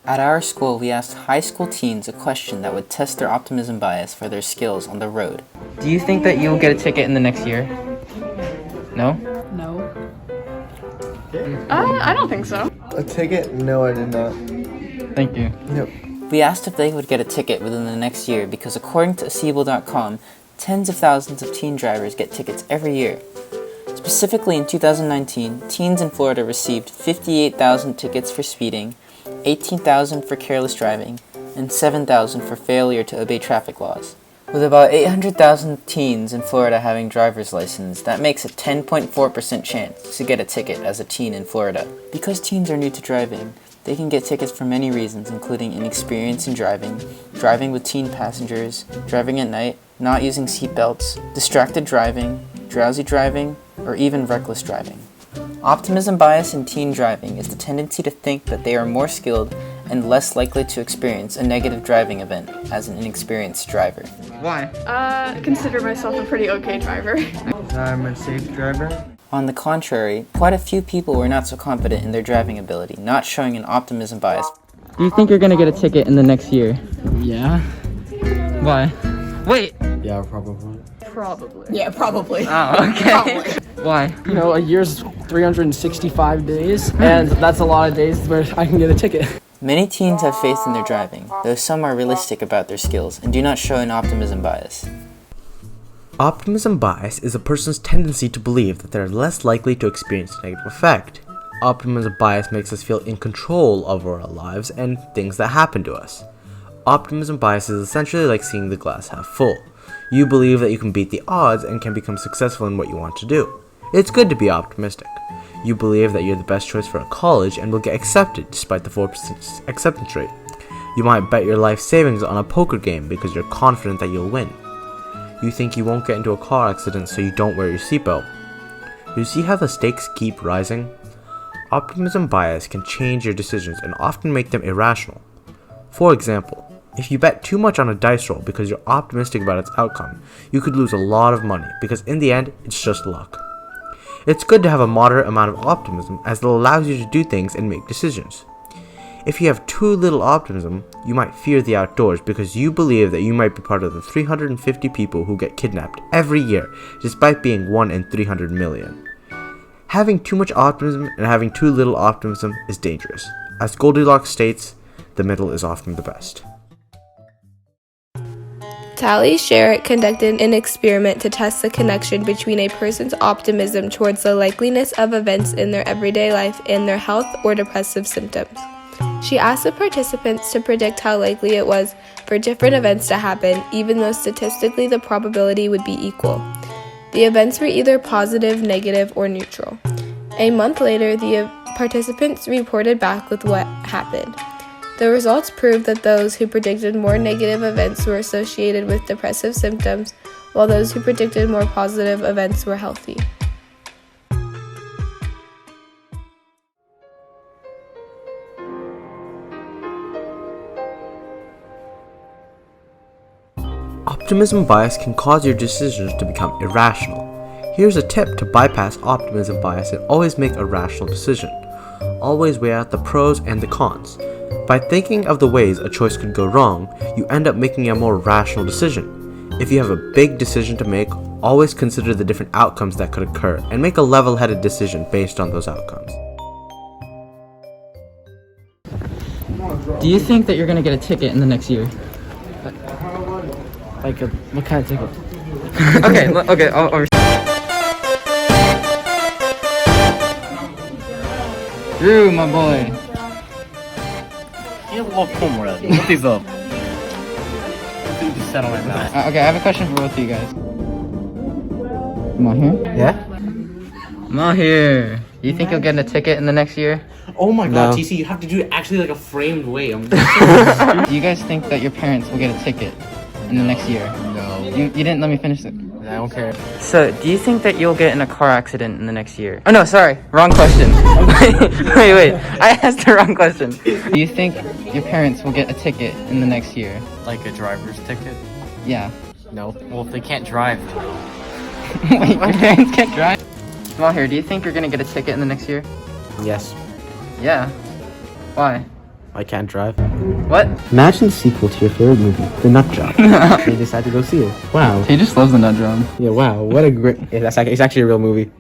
At our school, we asked high school teens a question that would test their optimism bias for their skills on the road. Do you think that you'll get a ticket in the next year? No? No. I don't think so. A ticket? No, I did not. Thank you. Yep. We asked if they would get a ticket within the next year because according to Siebel.com, tens of thousands of teen drivers get tickets every year. Specifically in 2019, teens in Florida received 58,000 tickets for speeding, 18,000 for careless driving, and 7,000 for failure to obey traffic laws. With about 800,000 teens in Florida having driver's license, that makes a 10.4% chance to get a ticket as a teen in Florida. Because teens are new to driving, they can get tickets for many reasons, including inexperience in driving, driving with teen passengers, driving at night, not using seatbelts, distracted driving, drowsy driving, or even reckless driving. Optimism bias in teen driving is the tendency to think that they are more skilled and less likely to experience a negative driving event as an inexperienced driver. Why? I consider myself a pretty okay driver. I'm a safe driver. On the contrary, quite a few people were not so confident in their driving ability, not showing an optimism bias. Do you think you're gonna get a ticket in the next year? Yeah. Why? Wait! Yeah, probably. Probably. Yeah, probably. Oh, okay. Why? You know, a year's 365 days, and that's a lot of days where I can get a ticket. Many teens have faith in their driving, though some are realistic about their skills and do not show an optimism bias. Optimism bias is a person's tendency to believe that they are less likely to experience a negative effect. Optimism bias makes us feel in control of our lives and things that happen to us. Optimism bias is essentially like seeing the glass half full. You believe that you can beat the odds and can become successful in what you want to do. It's good to be optimistic. You believe that you're the best choice for a college and will get accepted despite the 4% acceptance rate. You might bet your life savings on a poker game because you're confident that you'll win. You think you won't get into a car accident so you don't wear your seatbelt. You see how the stakes keep rising? Optimism bias can change your decisions and often make them irrational. For example, if you bet too much on a dice roll because you're optimistic about its outcome, you could lose a lot of money because in the end, it's just luck. It's good to have a moderate amount of optimism as it allows you to do things and make decisions. If you have too little optimism, you might fear the outdoors because you believe that you might be part of the 350 people who get kidnapped every year, despite being 1 in 300 million. Having too much optimism and having too little optimism is dangerous. As Goldilocks states, the middle is often the best. Tally Sherritt conducted an experiment to test the connection between a person's optimism towards the likeliness of events in their everyday life and their health or depressive symptoms. She asked the participants to predict how likely it was for different events to happen, even though statistically the probability would be equal. The events were either positive, negative, or neutral. A month later, the participants reported back with what happened. The results proved that those who predicted more negative events were associated with depressive symptoms, while those who predicted more positive events were healthy. Optimism bias can cause your decisions to become irrational. Here's a tip to bypass optimism bias and always make a rational decision. Always weigh out the pros and the cons. By thinking of the ways a choice could go wrong, you end up making a more rational decision. If you have a big decision to make, always consider the different outcomes that could occur and make a level-headed decision based on those outcomes. Do you think that you're gonna get a ticket in the next year? Like, what kind of ticket? Okay. Drew, my boy. Look these up. Just settle right now. Okay, I have a question for both of you guys. I'm on here? Yeah? I'm on here. Do you think you'll get a ticket in the next year? Oh my god, No. TC, you have to do it actually like a framed way. Do you guys think that your parents will get a ticket in the next year? No. You didn't let me finish it. I don't care. So, do you think that you'll get in a car accident in the next year? Oh no, sorry, wrong question. wait, I asked the wrong question. Do you think your parents will get a ticket in the next year? Like a driver's ticket? Yeah. No. Well, if they can't drive. Wait, your parents can't drive? Well, here, do you think you're gonna get a ticket in the next year? Yes. Yeah. Why? I can't drive. What? Imagine the sequel to your favorite movie, The Nut Job. They decide to go see it. Wow. He just loves the nut job. Yeah, wow. What a great... it's actually a real movie.